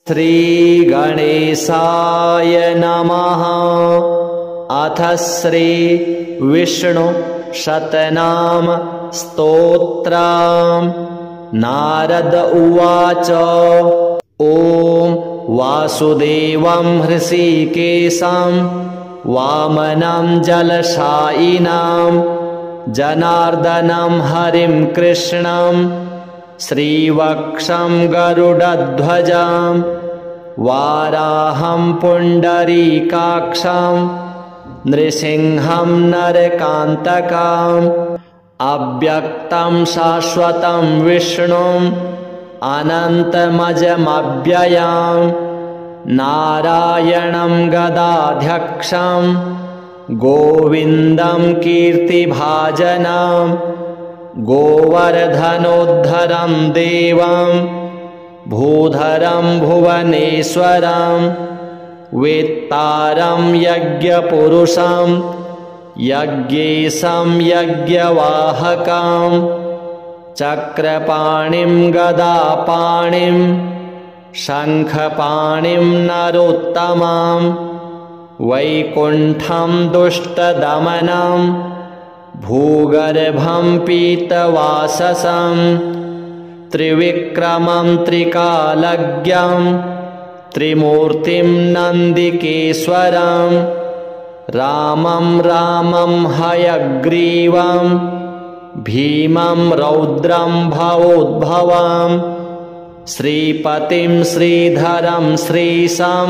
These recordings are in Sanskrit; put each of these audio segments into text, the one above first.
श्रीगणेशाय नमः। अथ श्री विष्णु शतनाम स्तोत्रम्। नारद उवाच। ॐ वासुदेवं हृषीकेशं वामनं जलशायिनं जनार्दनं हरिं कृष्णं श्रीवक्षं गरुडध्वजं वाराहं पुण्डरीकाक्षं नृसिंहं नरकान्तकम् अव्यक्तं शाश्वतं विष्णुम् अनन्तमजमव्ययं नारायणं गदाध्यक्षं गोविन्दं कीर्तिभाजनं गोवर्धनोद्धरं देवं भूधरं भुवनेश्वरं वेत्तारं यज्ञपुरुषं यज्ञेशं यज्ञवाहकं चक्रपाणिं गदापाणिं शङ्खपाणिं नरोत्तमं वैकुण्ठं दुष्टदमनं भूगर्भं पीतवाससं त्रिविक्रमं त्रिकालज्ञं त्रिमूर्तिं नन्दिकेश्वरं रामं हयग्रीवं भीमं रौद्रं भवोद्भवं श्रीपतिं श्रीधरं श्रीशं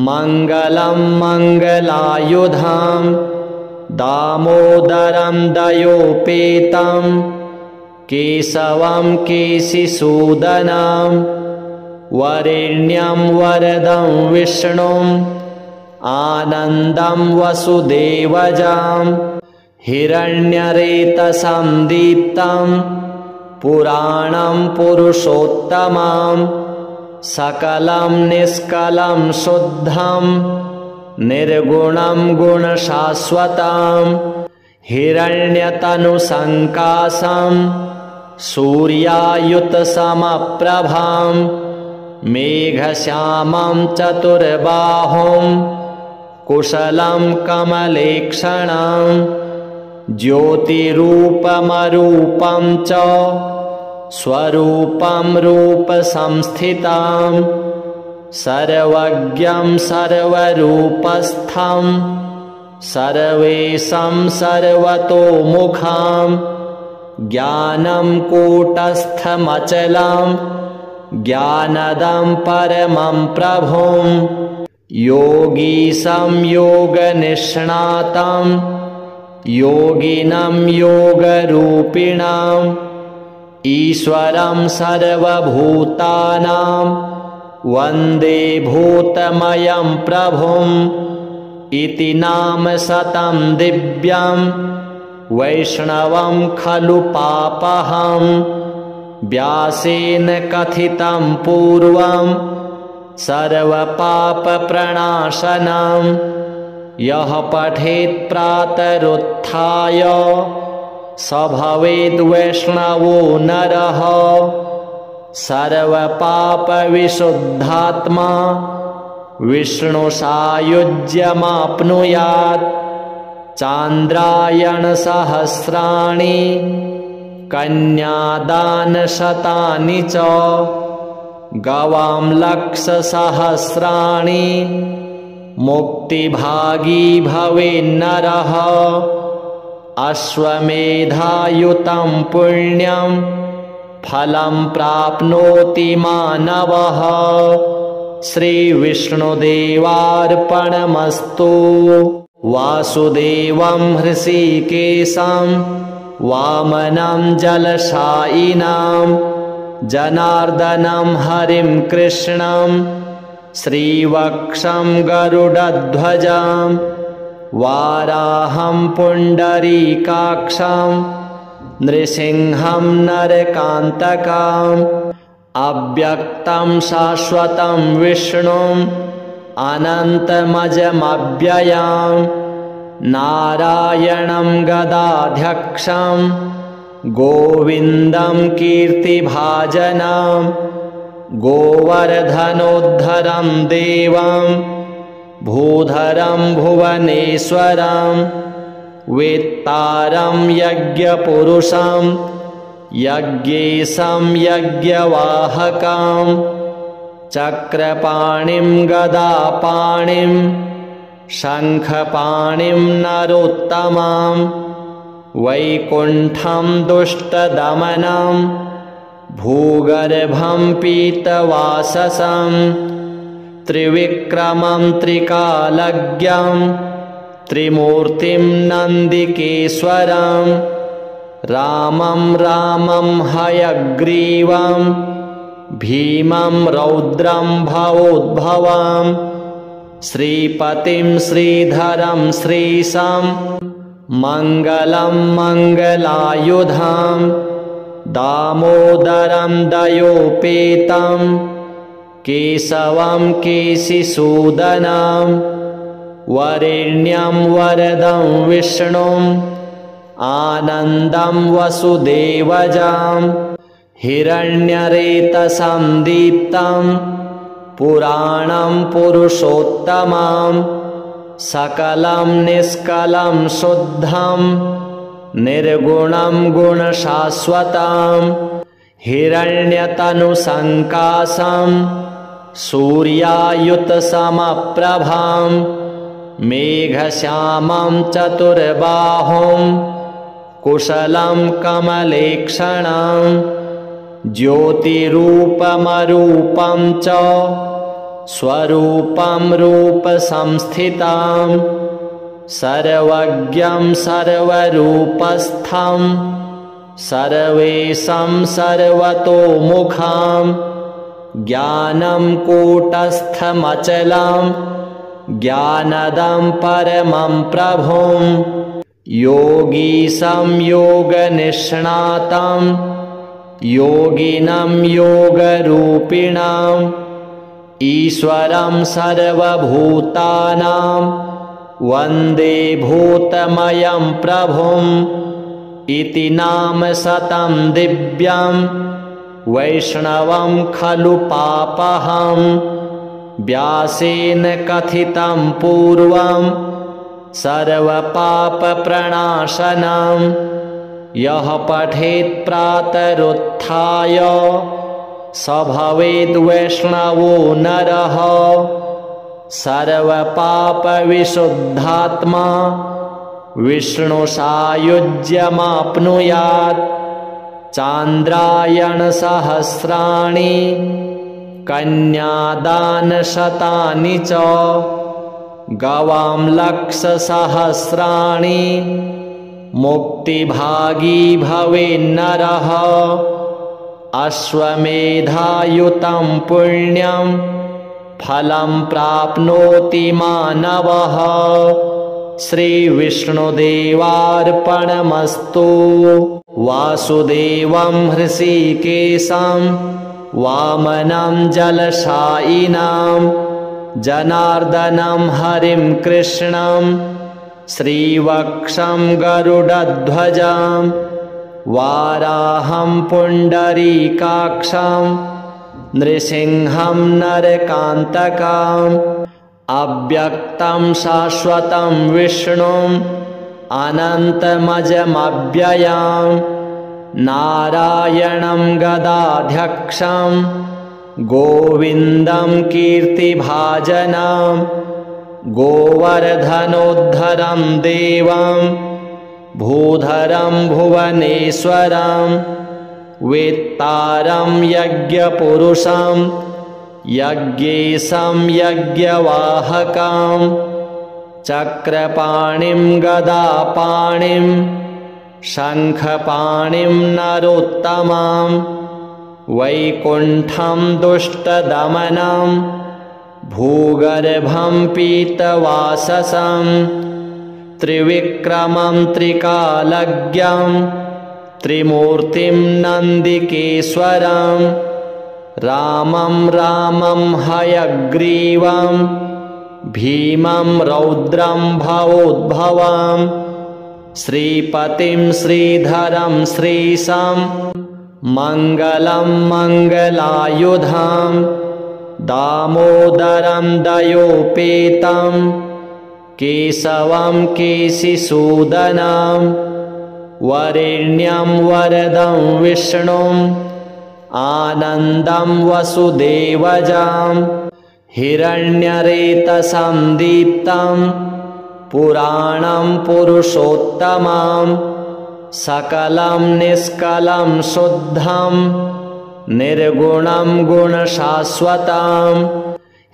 मङ्गलं मङ्गलायुधं दामोदरं दयोपेतं केशवं केशिसूदनं वरेण्यं वरदं विष्णुम् आनन्दं वसुदेवजं हिरण्यरेतसं दीप्तं पुराणं पुरुषोत्तमं सकलं निष्कलं शुद्धं निर्गुणं गुणशाश्वतं हिरण्यतनुसङ्काशं सूर्यायुतसमप्रभं मेघश्यामं चतुर्बाहुं कुशलं कमलेक्षणं ज्योतिरूपमरूपं च स्वरूपं रूपसंस्थितं सर्वज्ञं सर्वरूपस्थं सर्वेशं सर्वतोमुखं ज्ञानं कूटस्थमचलं ज्ञानदं परमं प्रभुं योगीशं योगनिष्णातं योगिनं योगरूपिणं ईश्वरं सर्वभूतानां वन्दे भूतमयं प्रभुम् इति नाम शतं दिव्यं वैष्णवं खलु पापहं व्यासेन कथितं पूर्वं सर्वपापप्रणाशनं यः पठेत् प्रातरुत्थाय स भवेद् वैष्णवो नरः सर्वपापविशुद्धात्मा विष्णुसायुज्यमाप्नुयात् चान्द्रायणसहस्राणि कन्यादानशतानि च गवां लक्षसहस्राणि मुक्तिभागी भवेन्नरः अश्वमेधायुतं पुण्यं फलं प्राप्नोति मानवः श्रीविष्णुदेवार्पणमस्तु। वासुदेवं हृषीकेशं वामनं जलशायिनं जनार्दनं हरिं कृष्णं श्रीवक्षं गरुडध्वजं वाराहं पुण्डरीकाक्षं नृसिंहं नरकान्तकम् अव्यक्तं शाश्वतं विष्णुम् अनन्तमजमव्ययं नारायणं गदाध्यक्षं गोविन्दं कीर्तिभाजनं गोवर्धनोद्धरं देवं भूधरं भुवनेश्वरं वेत्तारं यज्ञपुरुषं यज्ञेशं यज्ञवाहकं चक्रपाणिं गदापाणिं शङ्खपाणिं नरोत्तमं वैकुण्ठं दुष्टदमनं भूगर्भं पीतवाससं त्रिविक्रमं त्रिकालज्ञं त्रिमूर्तिं नन्दिकेश्वरं रामं रामं हयग्रीवं भीमं रौद्रं भवोद्भवं श्रीपतिं श्रीधरं श्रीशं मङ्गलं मङ्गलायुधं दामोदरं दयोपेतं केशवं केशिसूदनं वरेण्यं वरदं विष्णुं आनन्दं वसुदेवजं हिरण्यरेतसं दीप्तं पुराणं पुरुषोत्तमं सकलं निष्कलं शुद्धं निर्गुणं गुणशाश्वतं हिरण्यतनुसङ्काशं सूर्यायुतसमप्रभां मेघश्यामं चतुर्बाहुं कुशलं कमलेक्षणं ज्योतिरूपमरूपं च स्वरूपं रूपसंस्थितं सर्वज्ञं सर्वरूपस्थं सर्वेशं सर्वतोमुखं ज्ञानं कूटस्थमचलं ज्ञानदं परमं प्रभुं योगीशं योगनिष्णातं योगिनं योगरूपिणाम् ईश्वरं सर्वभूतानां वन्दे भूतमयं प्रभुम् इति नाम शतं दिव्यं वैष्णवं खलु पापहं व्यासेन कथितं पूर्वं सर्वपापप्रणाशनं यः पठेत् प्रातरुत्थाय स भवेद् वैष्णवो नरः सर्वपापविशुद्धात्मा विष्णुसायुज्यमाप्नुयात् चान्द्रायणसहस्राणि कन्यादानशतानि च गवां लक्षसहस्राणि मुक्तिभागी भवेन्नरः अश्वमेधायुतं पुण्यं फलं प्राप्नोति मानवः श्रीविष्णुदेवार्पणमस्तु वासुदेवं हृषीकेशं वामनं जलशायिनं जनार्दनं हरिं कृष्णं श्रीवक्षं गरुडध्वजं वाराहं पुण्डरीकाक्षं नृसिंहं नरकान्तकम् अव्यक्तं शाश्वतं विष्णुम् अनन्तमजमव्ययं नारायणं गदाध्यक्षं गोविन्दं कीर्तिभाजनं गोवर्धनोद्धरं देवं भूधरं भुवनेश्वरं वेत्तारं यज्ञपुरुषं यज्ञेशं यज्ञवाहकं चक्रपाणिं गदापाणिं शङ्खपाणिं नरोत्तमं वैकुण्ठं दुष्टदमनं भूगर्भं पीतवाससं त्रिविक्रमं त्रिकालज्ञं त्रिमूर्तिं नन्दिकेश्वरं रामं रामं हयग्रीवं भीमं रौद्रं भवोद्भवं श्रीपतिं श्रीधरं श्रीशं मङ्गलं मङ्गलायुधां दामोदरं दयोपेतं केशवं केशिसूदनं वरेण्यं वरदं विष्णुम् आनन्दं वसुदेवजां हिरण्यरेतसं दीप्तं पुराणं पुरुषोत्तमं सकलं निष्कलं शुद्धं निर्गुणं गुणशाश्वतं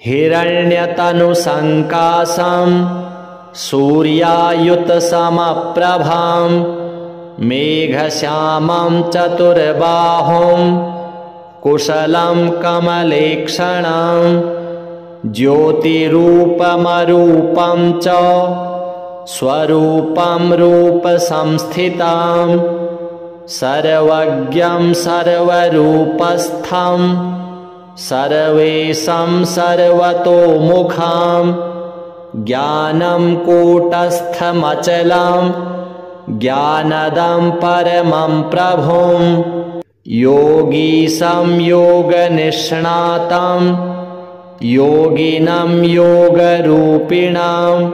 हिरण्यतनुसङ्काशं सूर्यायुतसमप्रभां मेघश्यामं चतुर्बाहुं कुशलं कमलेक्षणं ज्योतिरूपमरूपं च स्वरूपं रूपसंस्थितं सर्वज्ञं सर्वरूपस्थं सर्वेशं सर्वतोमुखं ज्ञानं कूटस्थमचलं ज्ञानदं परमं प्रभुं योगीशं योगनिष्णातं योगिनं योगरूपिणाम्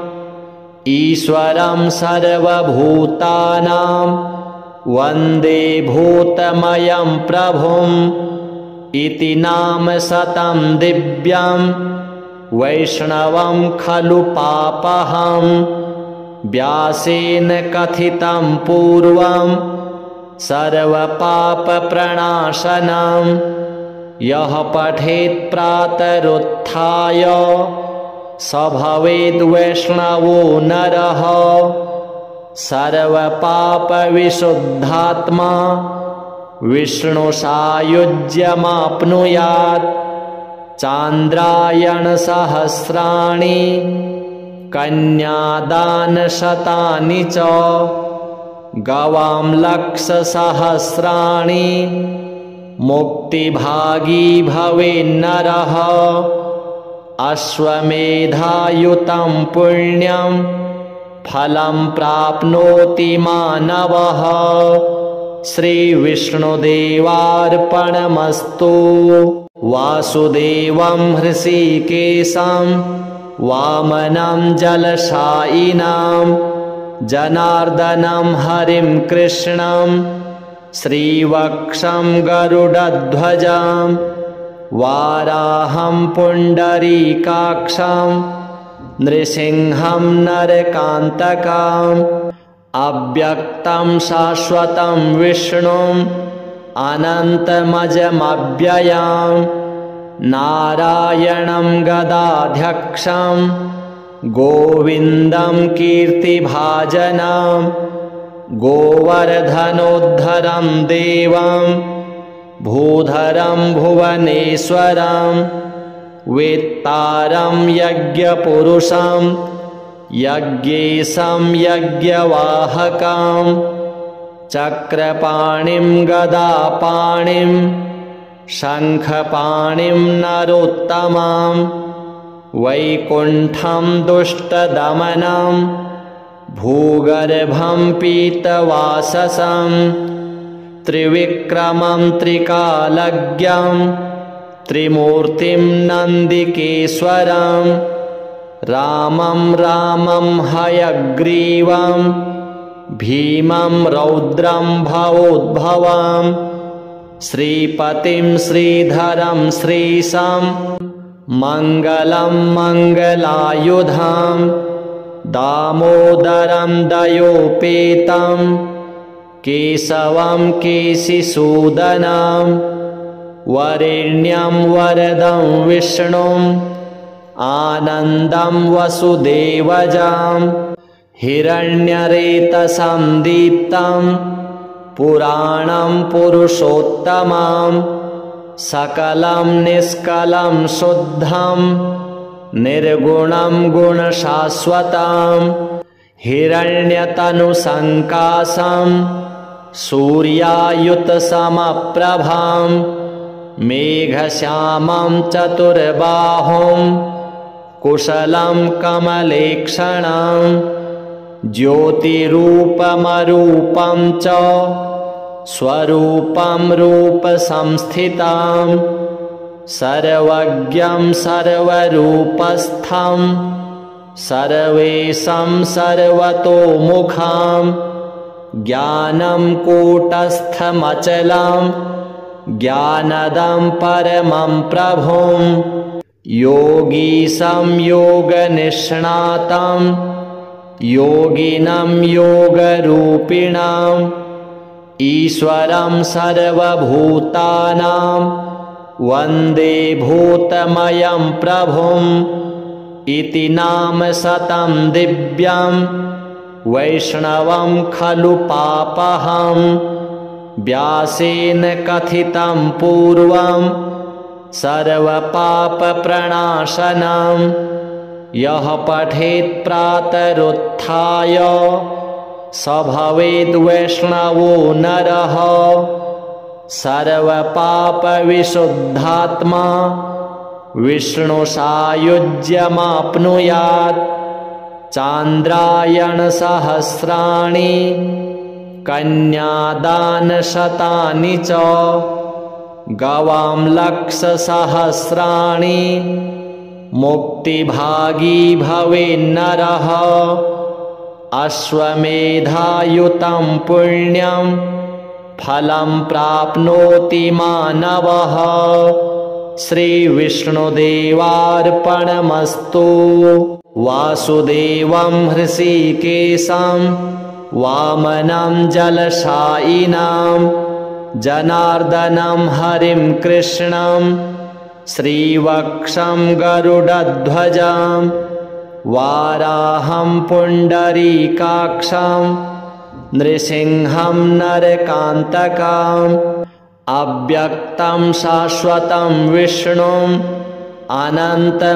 ईश्वरं सर्वभूतानां वन्दे भूतमयं प्रभुम् इति नाम शतं दिव्यं वैष्णवं खलु पापहं व्यासेन कथितं पूर्वं सर्वपापप्रणाशनं यः पठेत् प्रातरुत्थाय स भवेद् वैष्णवो नरः सर्वपापविशुद्धात्मा विष्णुसायुज्यमाप्नुयात् चान्द्रायणसहस्राणि कन्यादानशतानि च गवां लक्षसहस्राणि मुक्तिभागी भवेन्नरः अश्वमेधायुतं पुण्यं फलं प्राप्नोति मानवः श्रीविष्णुदेवार्पणमस्तु वासुदेवं हृषीकेशं वामनं जलशायिनं जनार्दनं हरिं कृष्णं श्रीवक्षं गरुडध्वजं वाराहं पुण्डरीकाक्षं नृसिंहं नरकान्तकम् अव्यक्तं शाश्वतं विष्णुम् अनन्तमजमव्ययं नारायणं गदाध्यक्षं गोविन्दं कीर्तिभाजनं गोवर्धनोद्धरं देवं भूधरं भुवनेश्वरं वेत्तारं यज्ञपुरुषं यज्ञेशं यज्ञवाहकं चक्रपाणिं गदापाणिं शङ्खपाणिं नरोत्तमं वैकुण्ठं दुष्टदमनं भूगर्भं पीतवाससं त्रिविक्रमं त्रिकालज्ञं त्रिमूर्तिं नन्दिकेश्वरं रामं रामं हयग्रीवं भीमं रौद्रं भवोद्भवं श्रीपतिं श्रीधरं श्रीशं मङ्गलं मङ्गलायुधां दामोदरं दयोपेतं केशवं केशिसूदनं वरेण्यं वरदं विष्णुम् आनन्दं वसुदेवजां हिरण्यरेतसं दीप्तं पुराणं पुरुषोत्तमं सकलं निष्कलं शुद्धं निर्गुणं गुणशाश्वतं हिरण्यतनुसङ्काशं सूर्यायुतसमप्रभां मेघश्यामं चतुर्बाहुं कुशलं कमलेक्षणं ज्योतिरूपमरूपं च स्वरूपं रूपसंस्थितं सर्वज्ञं सर्वरूपस्थं सर्वेशं सर्वतोमुखं ज्ञानं कूटस्थमचलं ज्ञानदं परमं प्रभुं योगीशं योगनिष्णातं योगिनं योगरूपिणम् ईश्वरं सर्वभूतानां वन्दे भूतमयं प्रभुम् इति नाम शतं दिव्यं वैष्णवं खलु पापहं व्यासेन कथितं पूर्वं सर्वपापप्रणाशनं यः पठेत् प्रातरुत्थाय स भवेद् वैष्णवो नरः सर्वपापविशुद्धात्मा विष्णुसायुज्यमाप्नुयात् चान्द्रायणसहस्राणि कन्यादानशतानि च गवां लक्षसहस्राणि मुक्तिभागी भवेन्नरः अश्वमेधायुतं पुण्यं फलं प्राप्नोति मानवः श्रीविष्णुदेवार्पणमस्तु वासुदेवं हृषीकेशं वामनं जलशायिनं जनार्दनं हरिं कृष्णं श्रीवक्षं गरुडध्वजं वाराहं पुण्डरीकाक्षं नृसिंहं नरकान्तकम् अव्यक्तं शाश्वतं विष्णुम् अनन्तमजमव्ययं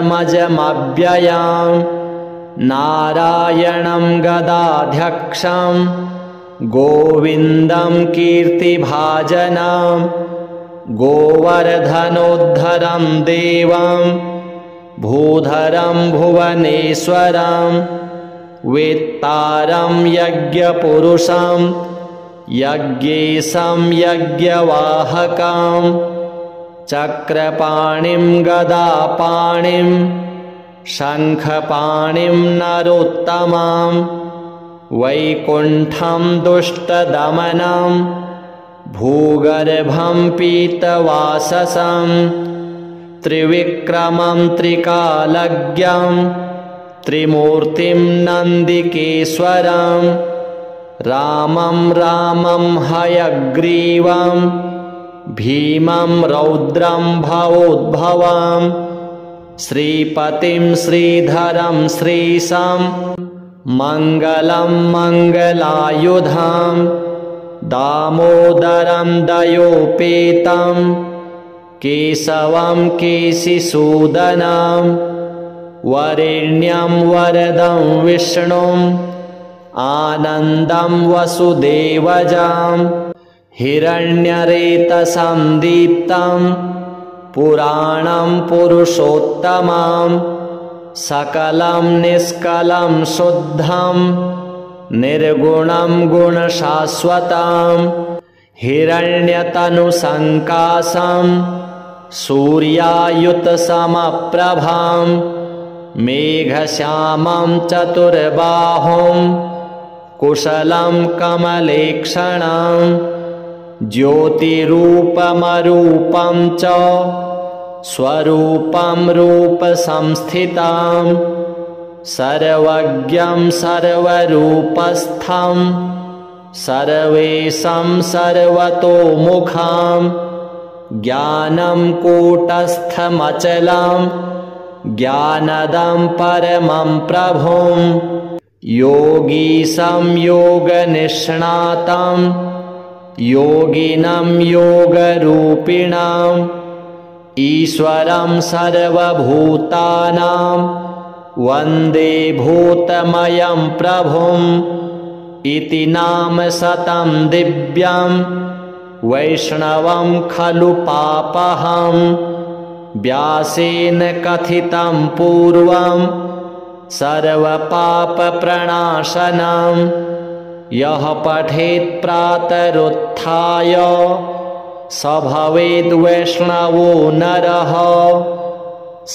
नारायणं गदाध्यक्षं गोविन्दं कीर्तिभाजनं गोवर्धनोद्धरं देवं भूधरं भुवनेश्वरं वेत्तारं यज्ञपुरुषं यज्ञेशं यज्ञवाहकं चक्रपाणिं गदापाणिं शङ्खपाणिं नरोत्तमं वैकुण्ठं दुष्टदमनं भूगर्भं पीतवाससं त्रिविक्रमं त्रिकालज्ञं त्रिमूर्तिं नन्दिकेश्वरं रामं रामं हयग्रीवं भीमं रौद्रं भवोद्भवं श्रीपतिं श्रीधरं श्रीशं मङ्गलं मङ्गलायुधं दामोदरं दयोपेतं केशवं केशिसूदनं वरेण्यं वरदं विष्णुम् आनन्दं वसुदेवजं हिरण्यरेतसं दीप्तं पुराणं पुरुषोत्तमं सकलं निष्कलं शुद्धं निर्गुणं गुणशाश्वतं हिरण्यतनुसङ्काशं सूर्यायुतसमप्रभं मेघश्यामं चतुर्बाहुं कुशलं कमलेक्षणं ज्योतिरूपमरूपं च स्वरूपं रूपसंस्थितं सर्वज्ञं सर्वरूपस्थं सर्वेशं सर्वतोमुखं ज्ञानं कूटस्थमचलं ज्ञानदं परमं प्रभुं योगीशं योगनिष्णातं योगिनं योगरूपिणम् ईश्वरं सर्वभूतानां वन्दे भूतमयं प्रभुम् इति नाम शतं दिव्यं वैष्णवं खलु पापहं व्यासेन कथितं पूर्वं सर्वपापप्रणाशनं यः पठेत् प्रातरुत्थाय स भवेद् वैष्णवो नरः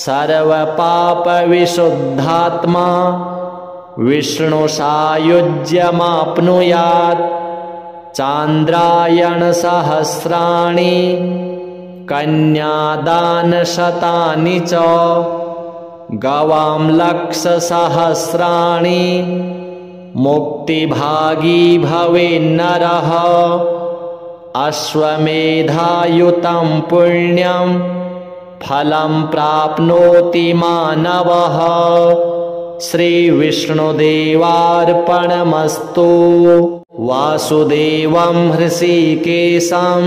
सर्वपापविशुद्धात्मा विष्णुसायुज्यमाप्नुयात् चान्द्रायणसहस्राणि कन्यादानशतानि च गवां लक्षसहस्राणि मुक्तिभागी भवेन्नरः अश्वमेधायुतं पुण्यं फलं प्राप्नोति मानवः श्रीविष्णुदेवार्पणमस्तु। वासुदेवं हृषीकेशं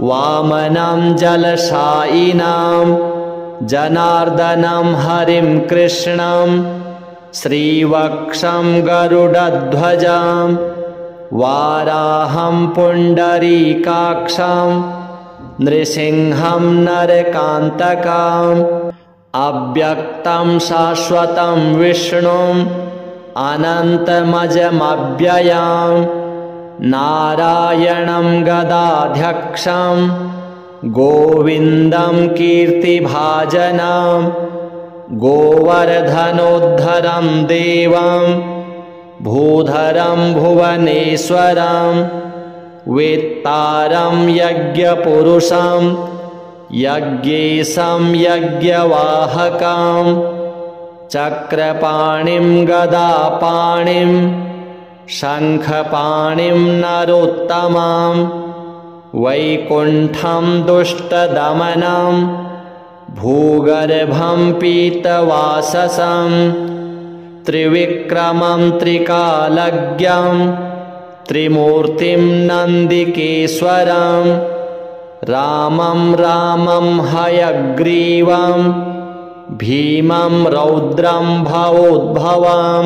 वामनं जलशायिनां जनार्दनं हरिं कृष्णं श्रीवक्षं गरुडध्वजं वाराहं पुण्डरीकाक्षं नृसिंहं नरकान्तकम् अव्यक्तं शाश्वतं विष्णुम् अनन्तमजमव्ययं नारायणं गदाध्यक्षं गोविन्दं कीर्तिभाजनं गोवर्धनोद्धरं देवं भूधरं भुवनेश्वरं वेत्तारं यज्ञपुरुषं यज्ञेशं यज्ञवाहकं चक्रपाणिं गदापाणिं शङ्खपाणिं नरोत्तमं वैकुण्ठं दुष्टदमनं भूगर्भं पीतवाससं त्रिविक्रमं त्रिकालज्ञं त्रिमूर्तिं नन्दिकेश्वरं रामं रामं हयग्रीवं भीमं रौद्रं भवोद्भवं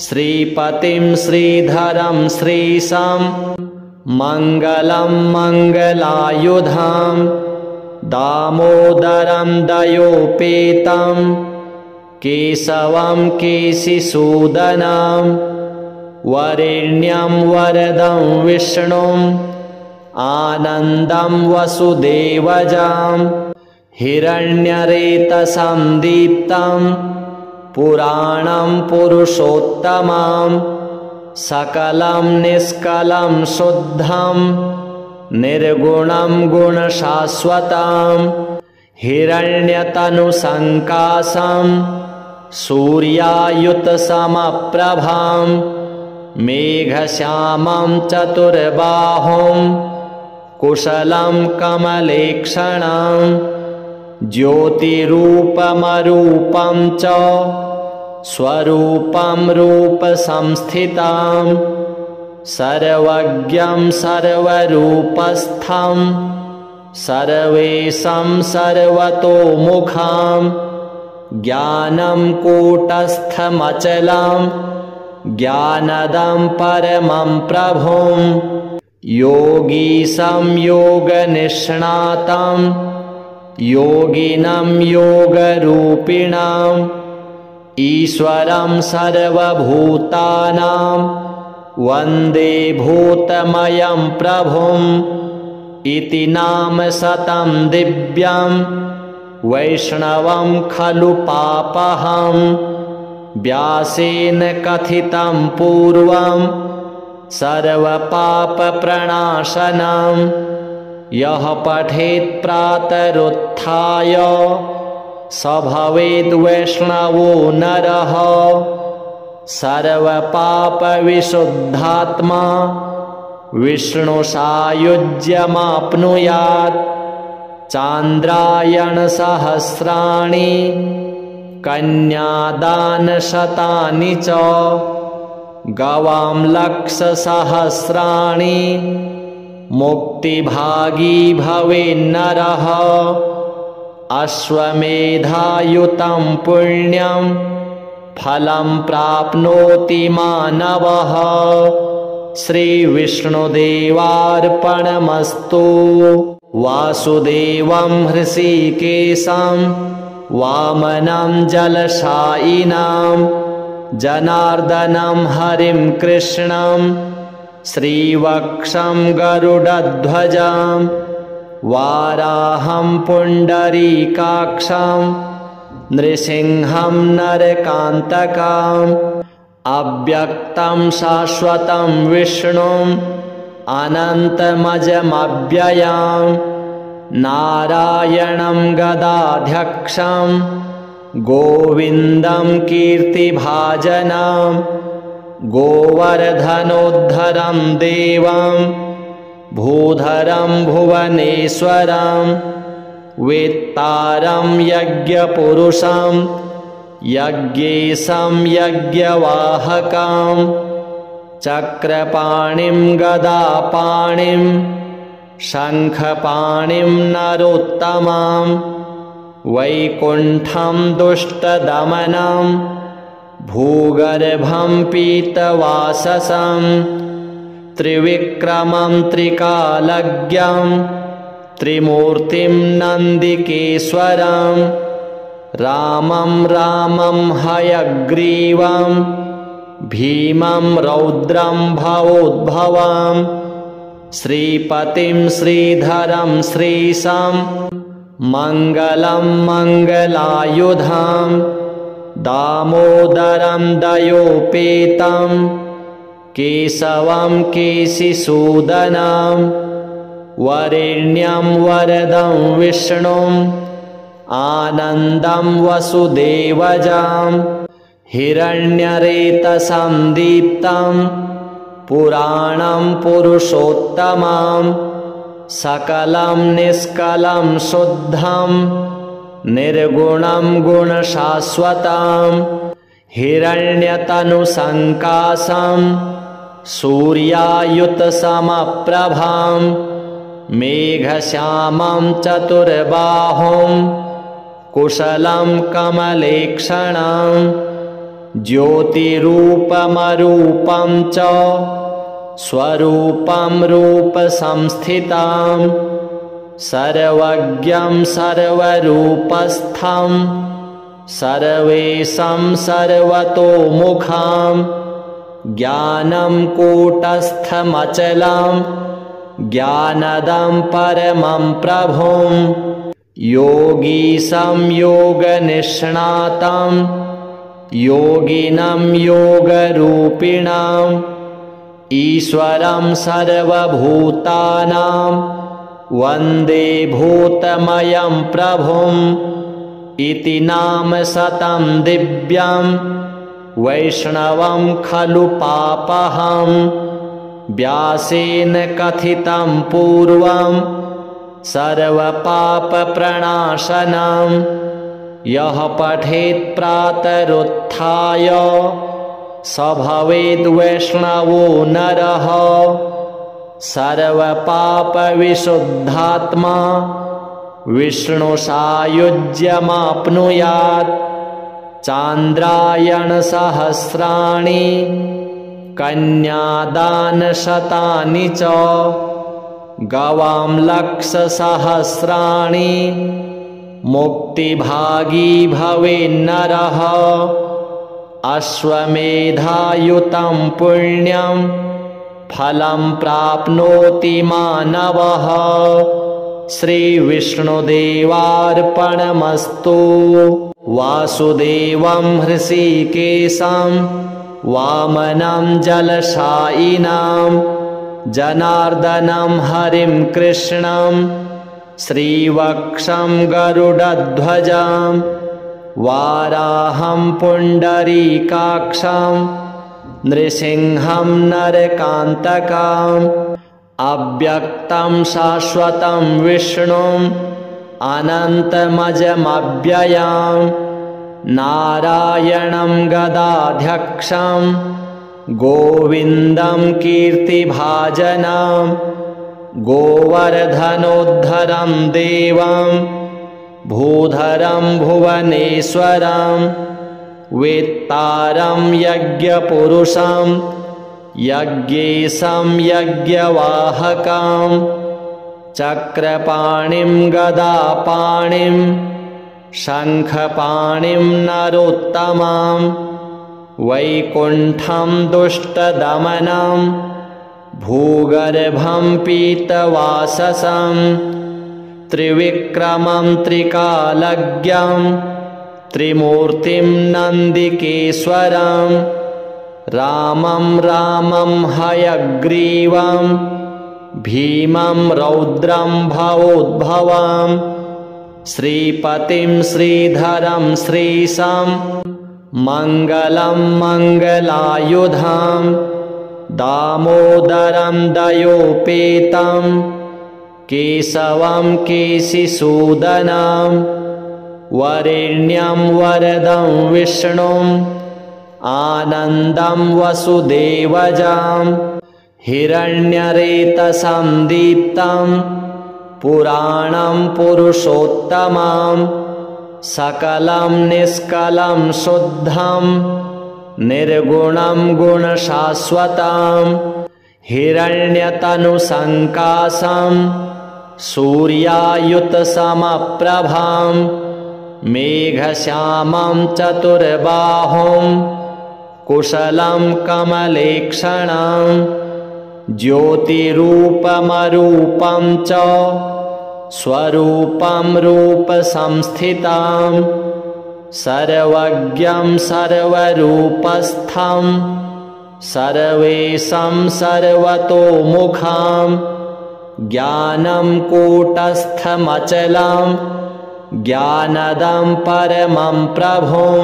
श्रीपतिं श्रीधरं श्रीशं मङ्गलं मङ्गलायुधं दामोदरं दयोपेतं केशवं केशिसूदनं वरेण्यं वरदं विष्णुं आनन्दं वसुदेवजं हिरण्यरेतसं दीप्तं पुराणं पुरुषोत्तमं सकलं निष्कलं शुद्धं निर्गुणं गुणशाश्वतं हिरण्यतनुसङ्काशं सूर्यायुतसमप्रभं मेघश्यामं चतुर्बाहुं कुशलं कमलेक्षणं ज्योतिरूपमरूपं च स्वरूपं रूपसंस्थितं सर्वज्ञं सर्वरूपस्थं सर्वेशं सर्वतोमुखं ज्ञानं कूटस्थमचलं ज्ञानदं परमं प्रभुं योगीशं योगनिष्णातं योगिनं योगरूपिणां ईश्वरं सर्वभूतानां वन्दे भूतमयं प्रभुं इति नाम शतं दिव्यं वैष्णवं खलु पापहं व्यासेन कथितं पूर्वं सर्वपापप्रणाशनं यः पठेत् प्रातरुत्थाय स भवेद् वैष्णवो नरः सर्वपापविशुद्धात्मा विष्णुसायुज्यमाप्नुयात् चान्द्रायणसहस्राणि कन्यादानशतानि च गवां लक्षसहस्राणि मुक्तिभागी भवेन्नरः अश्वमेधायुतं पुण्यं फलं प्राप्नोति मानवः श्रीविष्णुदेवार्पणमस्तु। वासुदेवं हृषीकेशं वामनं जलशायिनां जनार्दनं हरिं कृष्णं श्रीवक्षं गरुडध्वजं वाराहं पुण्डरीकाक्षं नृसिंहं नरकान्तकम् अव्यक्तं शाश्वतं विष्णुम् अनन्तमजमव्ययं नारायणं गदाध्यक्षं गोविन्दं कीर्तिभाजनं गोवर्धनोद्धरं देवं भूधरं भुवनेश्वरं वेत्तारं यज्ञपुरुषं यज्ञेशं यज्ञवाहकं चक्रपाणिं गदापाणिं शङ्खपाणिं नरोत्तमं वैकुण्ठं दुष्टदमनं भूगर्भं पीतवाससं त्रिविक्रमं त्रिकालज्ञं त्रिमूर्तिं नन्दिकेश्वरं रामं हयग्रीवं भीमं रौद्रं भवोद्भवं श्रीपतिं श्रीधरं श्रीशं मङ्गलं मङ्गलायुधं दामोदरं दयोपेतं केशवं केशिसूदनं वरेण्यं वरदं विष्णुं आनन्दं वसुदेवजं हिरण्यरेतसं दीप्तं पुराणं पुरुषोत्तमं सकलं निष्कलं शुद्धं निर्गुणं गुणशाश्वतं हिरण्यतनुसङ्काशं सूर्यायुतसमप्रभां मेघश्यामं चतुर्बाहुं कुशलं कमलेक्षणं ज्योतिरूपमरूपं च स्वरूपं रूपसंस्थितं सर्वज्ञं सर्वरूपस्थं सर्वेशं सर्वतोमुखं ज्ञानं कूटस्थमचलं ज्ञानदं परमं प्रभुं योगीशं योगनिष्णातं योगिनं योगरूपिणं ईश्वरं सर्वभूतानां वन्दे भूतमयं प्रभुम् इति नाम शतं दिव्यं वैष्णवं खलु पापहं व्यासेन कथितं पूर्वं सर्वपापप्रणाशनं यः पठेत् प्रातरुत्थाय स भवेद् वैष्णवो नरः सर्वपापविशुद्धात्मा विष्णुसायुज्यमाप्नुयात् चान्द्रायणसहस्राणि कन्यादानशतानि च गवां लक्षसहस्राणि मुक्तिभागी भवेन्नरः अश्वमेधायुतं पुण्यं फलं प्राप्नोति मानवः श्रीविष्णुदेवार्पणमस्तु वासुदेवं हृषीकेशं वामनं जलशायिनं जनार्दनं हरिं कृष्णं श्रीवक्षं गरुडध्वजं वाराहं पुण्डरीकाक्षं नृसिंहं नरकान्तकम् अव्यक्तं शाश्वतं विष्णुम् अनन्तमजमव्ययं नारायणं गदाध्यक्षं गोविन्दं कीर्तिभाजनं गोवर्धनोद्धरं देवं भूधरं भुवनेश्वरं वेत्तारं यज्ञपुरुषं यज्ञेशं यज्ञवाहकं चक्रपाणिं गदापाणिं शङ्खपाणिं नरोत्तमं वैकुण्ठं दुष्टदमनं भूगर्भं पीतवाससं त्रिविक्रमं त्रिकालज्ञं त्रिमूर्तिं नन्दिकेश्वरं रामं रामं हयग्रीवं भीमं रौद्रं भवोद्भवं श्रीपतिं श्रीधरं श्रीशं मङ्गलं मङ्गलायुधं दामोदरं दयोपेतं केशवं केशिसूदनं वरेण्यं वरदं विष्णुं आनन्दं वसुदेवजं हिरण्यरेतसं दीप्तं पुराणं पुरुषोत्तमं सकलं निष्कलं शुद्धं निर्गुणं गुणशाश्वतं हिरण्यतनुसङ्काशं सूर्यायुतसमप्रभां मेघश्यामं चतुर्बाहुं कुशलं कमलेक्षणं ज्योतिरूपमरूपं च स्वरूपं रूपसंस्थितं सर्वज्ञं सर्वरूपस्थं सर्वेशं सर्वतोमुखं ज्ञानं कूटस्थमचलं ज्ञानदं परमं प्रभुं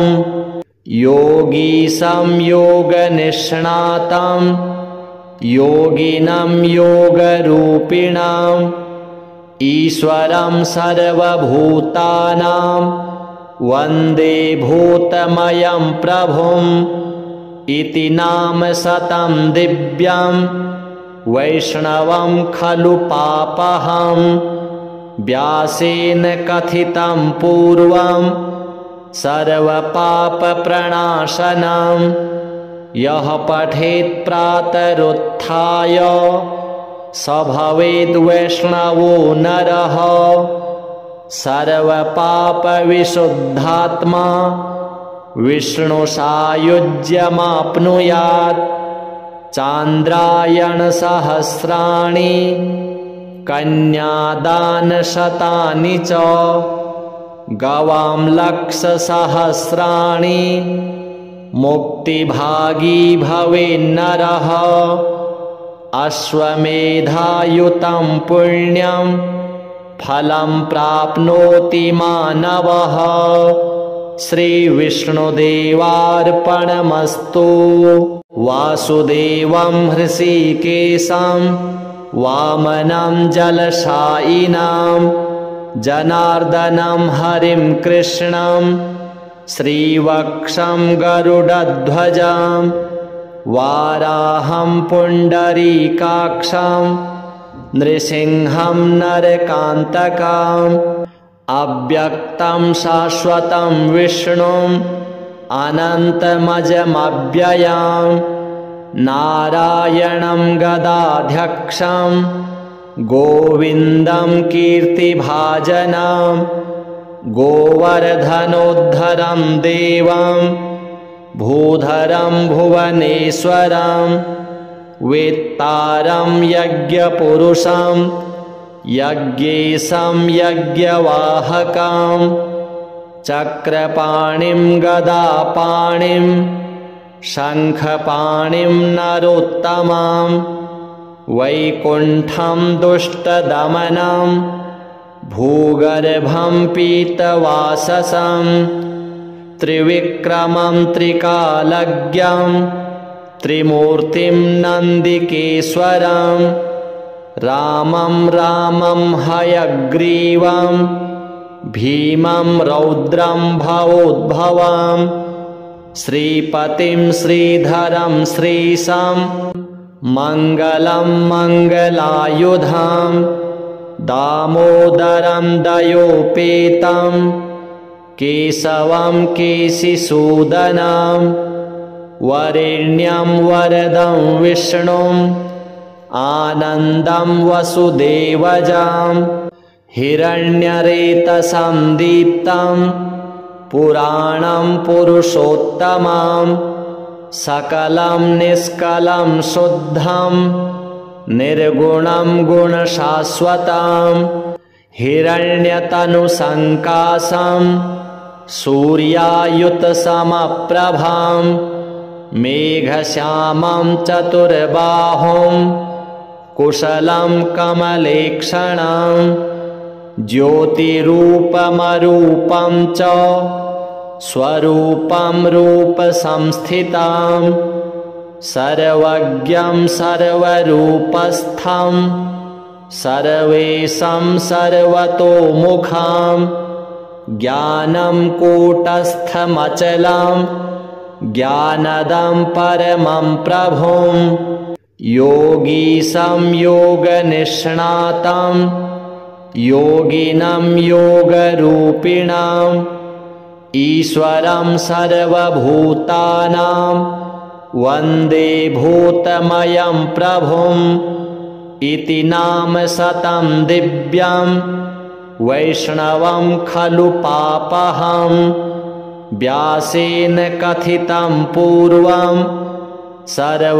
योगीशं योगनिष्णातं योगिनं योगरूपिणाम् ईश्वरं सर्वभूतानां वन्दे भूतमयं प्रभुम् इति नाम शतं दिव्यं वैष्णवं खलु पापहं व्यासेन कथितं पूर्वं सर्वपापप्रणाशनं यः पठेत् प्रातरुत्थाय स भवेद् वैष्णवो नरः सर्वपापविशुद्धात्मा विष्णुसायुज्यमाप्नुयात् चान्द्रायणसहस्राणि कन्यादानशतानि च गवां लक्षसहस्राणि मुक्तिभागी भवेन्नरः अश्वमेधायुतं पुण्यं फलं प्राप्नोति मानवः श्रीविष्णुदेवार्पणमस्तु वासुदेवं हृषीकेशं वामनं जलशायिनं जनार्दनं हरिं कृष्णं श्रीवक्षं गरुडध्वजं वाराहं पुण्डरीकाक्षं नृसिंहं नरकान्तकम् अव्यक्तं शाश्वतं विष्णुम् अनन्तमजमव्ययं नारायणं गदाध्यक्षं गोविन्दं कीर्तिभाजनं गोवर्धनोद्धरं देवं भूधरं भुवनेश्वरं वेत्तारं यज्ञपुरुषं यज्ञेशं यज्ञवाहकं चक्रपाणिं गदापाणिं शङ्खपाणिं नरोत्तमं वैकुण्ठं दुष्टदमनं भूगर्भं पीतवाससं त्रिविक्रमं त्रिकालज्ञं त्रिमूर्तिं नन्दिकेश्वरं रामं रामं हयग्रीवं भीमं रौद्रं भवोद्भवं श्रीपतिं श्रीधरं श्रीशं मङ्गलं मङ्गलायुधं दामोदरं दयोपेतं केशवं केशिसूदनं वरेण्यं वरदं विष्णुम् आनन्दं वसुदेवजं सकलं निष्कलं शुद्धं निर्गुणं गुणशाश्वतं हिरण्यतनुसङ्काशं सूर्यायुतसमप्रभां मेघश्यामं चतुर्बाहुं कुशलं कमलेक्षणं ज्योतिरूपमरूपं च स्वरूपं रूपसंस्थितं सर्वज्ञं सर्वरूपस्थं सर्वेशं सर्वतोमुखं ज्ञानं कूटस्थमचलं ज्ञानदं परमं प्रभुं योगीशं योगनिष्णातं योगिनं योगरूपिणं ईश्वरं सर्वभूतानां वन्दे भूतमयं प्रभुं इति नाम शतं दिव्यं वैष्णवं खलु पापहं व्यासेन कथितं पूर्वं सर्वपापप्रणाशनं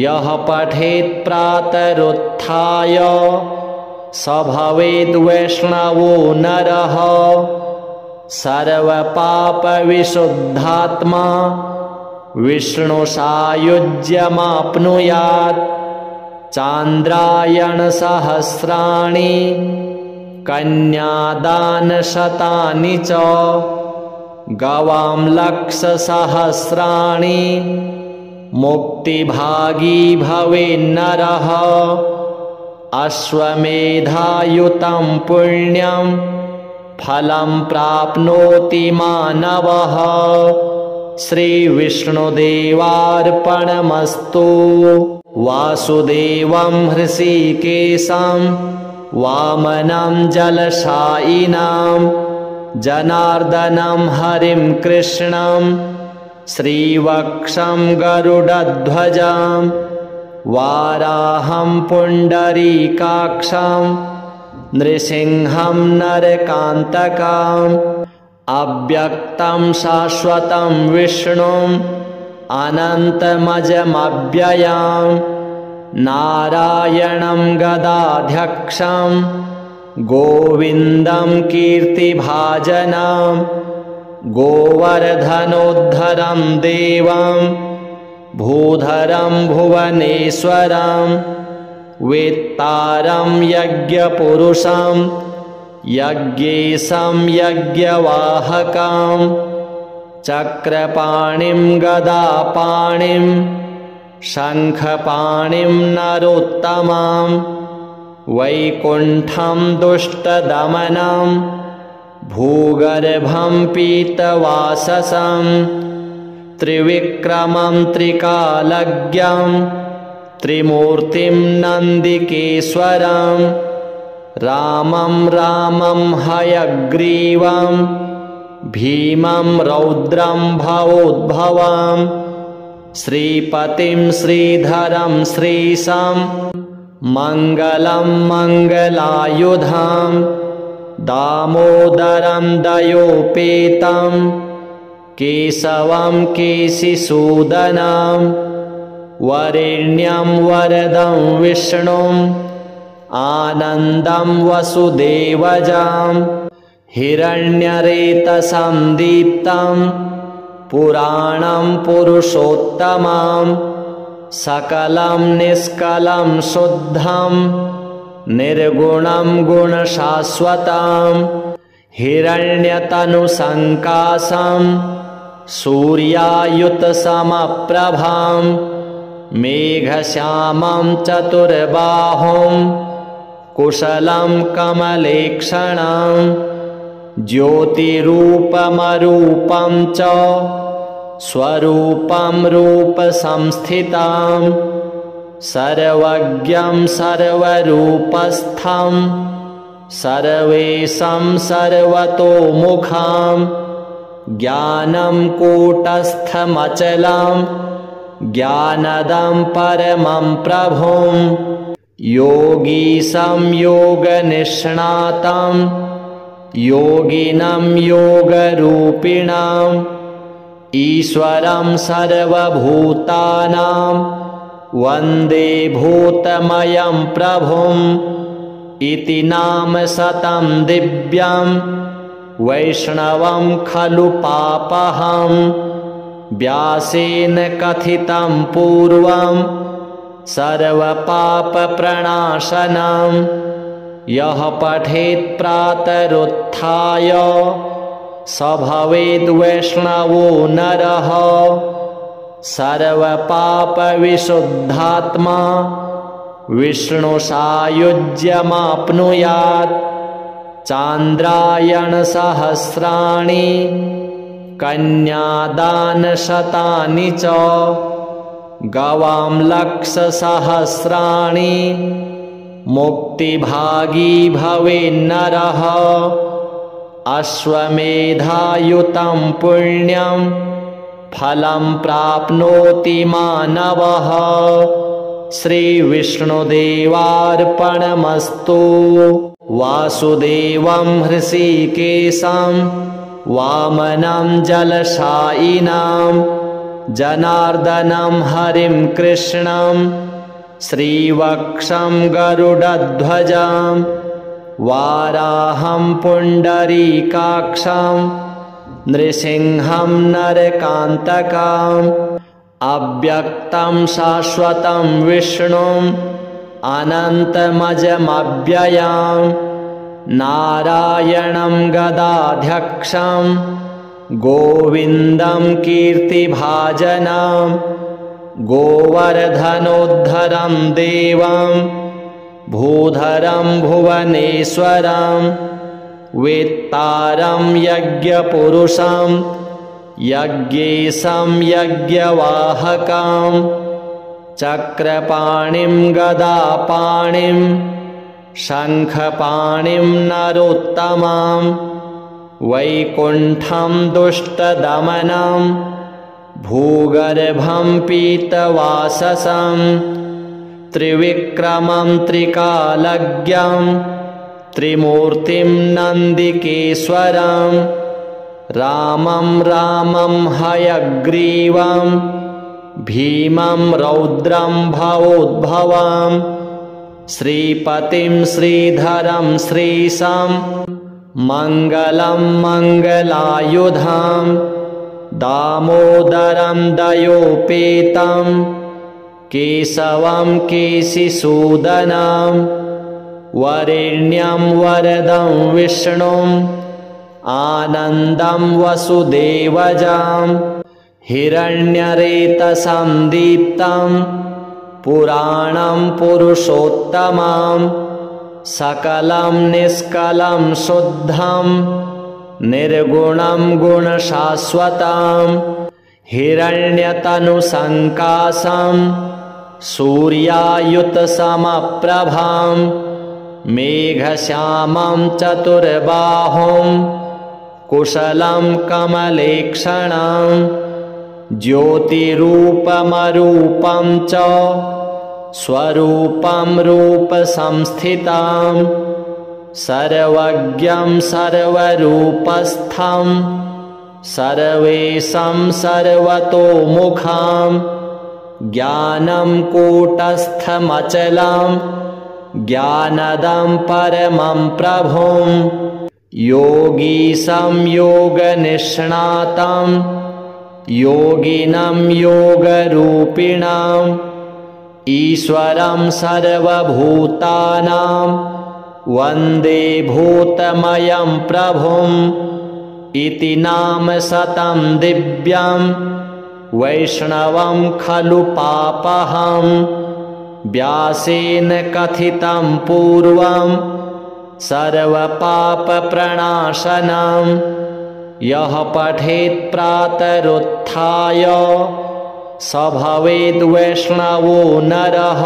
यः पठेत् प्रातरुत्थाय स भवेद् वैष्णवो नरः सर्वपापविशुद्धात्मा विष्णुसायुज्यमाप्नुयात् चान्द्रायणसहस्राणि कन्यादानशतानि च गवां लक्षसहस्राणि मुक्तिभागी भवेन्नरः अश्वमेधायुतं पुण्यं फलं प्राप्नोति मानवः श्रीविष्णुदेवार्पणमस्तु वासुदेवं हृषीकेशं वामनं जलशायिनं जनार्दनं हरिं कृष्णं श्रीवक्षं गरुडध्वजं वाराहं पुण्डरीकाक्षं नृसिंहं नरकान्तकम् अव्यक्तं शाश्वतं विष्णुम् अनन्तमजमव्ययं नारायणं गदाध्यक्षं गोविन्दं कीर्तिभाजनं गोवर्धनोद्धरं देवं भूधरं भुवनेश्वरं वेत्तारं यज्ञपुरुषं यज्ञेशं यज्ञवाहकं चक्रपाणिं गदापाणिं शङ्खपाणिं नरोत्तमं वैकुण्ठं दुष्टदमनं भूगर्भं पीतवाससं त्रिविक्रमं त्रिकालज्ञं त्रिमूर्तिं नन्दिकेश्वरं रामं रामं हयग्रीवं भीमं रौद्रं भवोद्भवं श्रीपतिं श्रीधरं श्रीशं मङ्गलं मङ्गलायुधं दामोदरं दयोपेतं केशवं केशिसूदनं वरेण्यं वरदं विष्णुं आनन्दं वसुदेवजं हिरण्यरेतसं दीप्तं पुराणं पुरुषोत्तमं सकलं निष्कलं शुद्धं निर्गुणं गुणशाश्वतं हिरण्यतनुसङ्काशं सूर्यायुतसमप्रभां मेघश्यामं चतुर्बाहुं कुशलं कमलेक्षणं ज्योतिरूपमरूपं च स्वरूपं रूपसंस्थितं सर्वज्ञं सर्वरूपस्थं सर्वेशं सर्वतोमुखं ज्ञानं कूटस्थमचलं ज्ञानदं परमं प्रभुं योगीशं योगनिष्णातं योगिनं योगरूपिणं ईश्वरं सर्वभूतानां वन्दे भूतमयं प्रभुम् इति नाम शतं दिव्यं वैष्णवं खलु पापहं व्यासेन कथितं पूर्वं सर्वपापप्रणाशनं यः पठेत् प्रातरुत्थाय स भवेद् वैष्णवो नरः सर्वपापविशुद्धात्मा विष्णुसायुज्यमाप्नुयात् चान्द्रायणसहस्राणि कन्यादानशतानि च गवां लक्षसहस्राणि मुक्तिभागी भवेन्नरः अश्वमेधायुतं पुण्यं फलं प्राप्नोति मानवः श्रीविष्णुदेवार्पणमस्तु। वासुदेवं हृषीकेशं वामनं जलशायिनं जनार्दनं हरिं कृष्णं श्रीवक्षं गरुडध्वजं वाराहं पुण्डरीकाक्षं नृसिंहं नरकान्तकम् अव्यक्तं शाश्वतं विष्णुम् अनन्तमजमव्ययं नारायणं गदाध्यक्षं गोविन्दं कीर्तिभाजनं गोवर्धनोद्धरं देवं भूधरं भुवनेश्वरं वेत्तारं यज्ञपुरुषं यज्ञेशं यज्ञवाहकं चक्रपाणिं गदापाणिं शङ्खपाणिं नरोत्तमं वैकुण्ठं दुष्टदमनं भूगर्भं पीतवाससं त्रिविक्रमं त्रिकालज्ञं त्रिमूर्तिं नन्दिकेश्वरं रामं रामं हयग्रीवं भीमं रौद्रं भवोद्भवं श्रीपतिं श्रीधरं श्रीशं मङ्गलं मङ्गलायुधं दामोदरं दयोपेतं केशवं केशिसूदनं वरेण्यं वरदं विष्णुम् आनन्दं वसुदेवजं हिरण्यरेतसं दीप्तं पुराणं पुरुषोत्तमं सकलं निष्कलं शुद्धं निर्गुणं गुणशाश्वतं हिरण्यतनुसङ्काशं सूर्यायुतसमप्रभं मेघश्यामं चतुर्बाहुं कुशलं कमलेक्षणं ज्योतिरूपमरूपं च स्वरूपं रूपसंस्थितं सर्वज्ञं सर्वरूपस्थं सर्वेशं सर्वतोमुखं ज्ञानं कूटस्थमचलं ज्ञानदं परमं प्रभुं योगीशं योगनिष्णातं योगिनं योगरूपिणं ईश्वरं सर्वभूतानां वन्दे भूतमयं प्रभुम् इति नाम शतं दिव्यं वैष्णवं खलु पापहं व्यासेन कथितं पूर्वं सर्वपापप्रणाशनं यः पठेत् प्रातरुत्थाय स भवेद् वैष्णवो नरः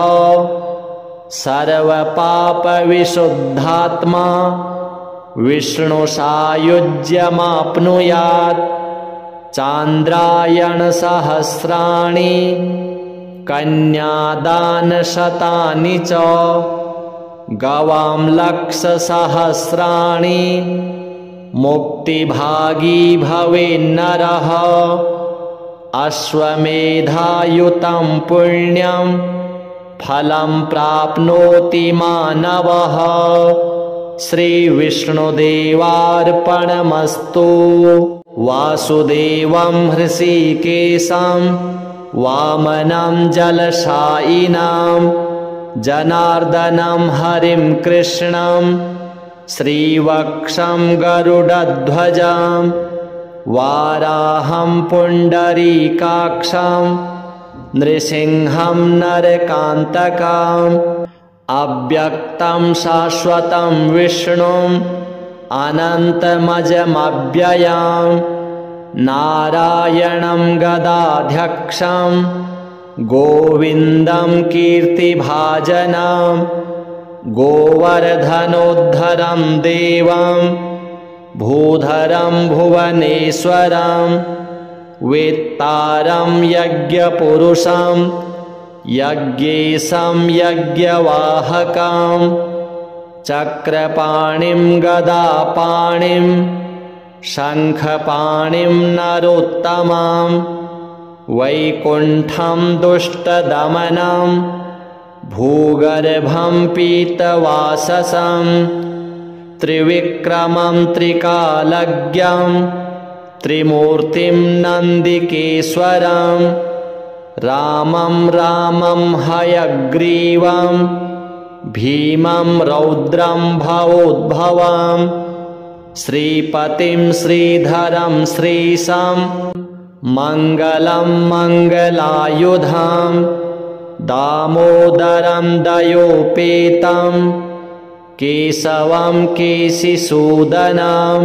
सर्वपापविशुद्धात्मा विष्णुसायुज्यमाप्नुयात् चान्द्रायणसहस्राणि कन्यादानशतानि च गवां लक्षसहस्राणि मुक्तिभागी भवेन्नरः अश्वमेधायुतं पुण्यं फलं प्राप्नोति मानवः। श्रीविष्णुदेवार्पणमस्तु। वासुदेवं हृषीकेशं वामनं जलशायिनं जनार्दनं हरिं कृष्णं श्रीवक्षं गरुडध्वजं वाराहं पुण्डरीकाक्षं नृसिंहं नरकान्तकम् अव्यक्तं शाश्वतं विष्णुम् अनन्तमजमव्ययं नारायणं गदाध्यक्षं गोविन्दं कीर्तिभाजनं गोवर्धनोद्धरं देवं भूधरं भुवनेश्वरं वेत्तारं यज्ञपुरुषं यज्ञेशं यज्ञवाहकं चक्रपाणिं गदापाणिं शङ्खपाणिं नरोत्तमं वैकुण्ठं दुष्टदमनं भूगर्भं पीतवाससं त्रिविक्रमं त्रिकालज्ञं त्रिमूर्तिं नन्दिकेश्वरं रामं हयग्रीवं भीमं रौद्रं भवोद्भवं श्रीपतिं श्रीधरं श्रीशं मङ्गलं मङ्गलायुधं दामोदरं दयोपेतं केशवं केशिसूदनं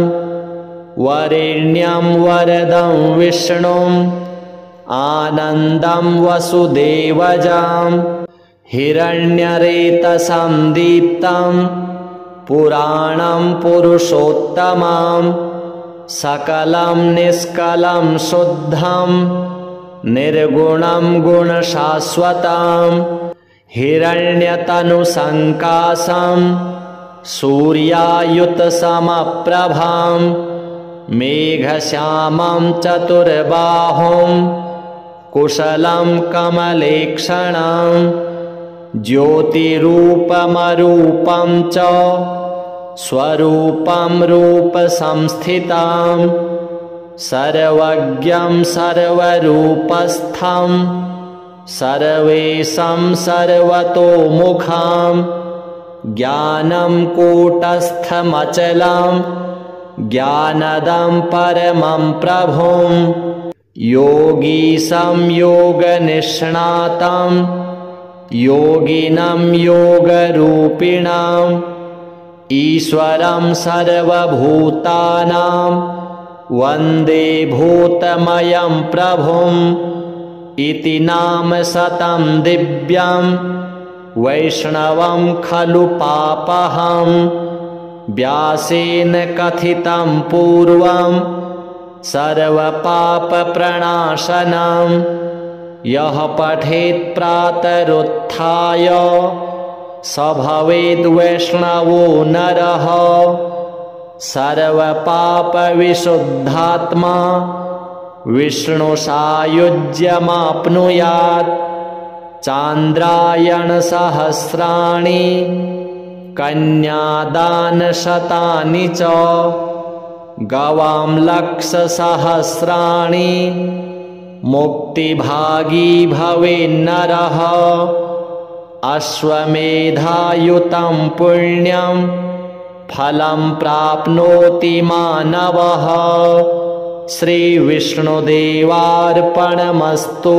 वरेण्यं वरदं विष्णुं आनन्दं वसुदेवजं हिरण्यरेतसं दीप्तं पुराणं पुरुषोत्तमं सकलं निष्कलं शुद्धं निर्गुणं गुणशाश्वतं हिरण्यतनुसङ्काशं सूर्यायुतसमप्रभं मेघश्यामं चतुर्बाहुं कुशलं कमलेक्षणं ज्योतिरूपमरूपं च स्वरूपं रूपसंस्थितं सर्वज्ञं सर्वरूपस्थं सर्वेशं सर्वतोमुखं ज्ञानं कूटस्थमचलं ज्ञानदं परमं प्रभुं योगीशं योगनिष्णातं योगिनं योगरूपिणां ईश्वरं सर्वभूतानां वन्दे भूतमयं प्रभुम् इति नाम शतं दिव्यं वैष्णवं खलु पापहं व्यासेन कथितं पूर्वं सर्वपापप्रणाशनं यः पठेत् प्रातरुत्थाय स भवेद् वैष्णवो नरः सर्वपापविशुद्धात्मा विष्णुसायुज्यमाप्नुयात् चान्द्रायणसहस्राणि कन्यादानशतानि च गवां लक्षसहस्राणि मुक्तिभागी भवेन्नरः अश्वमेधायुतं पुण्यं फलं प्राप्नोति मानवः श्रीविष्णुदेवार्पणमस्तु।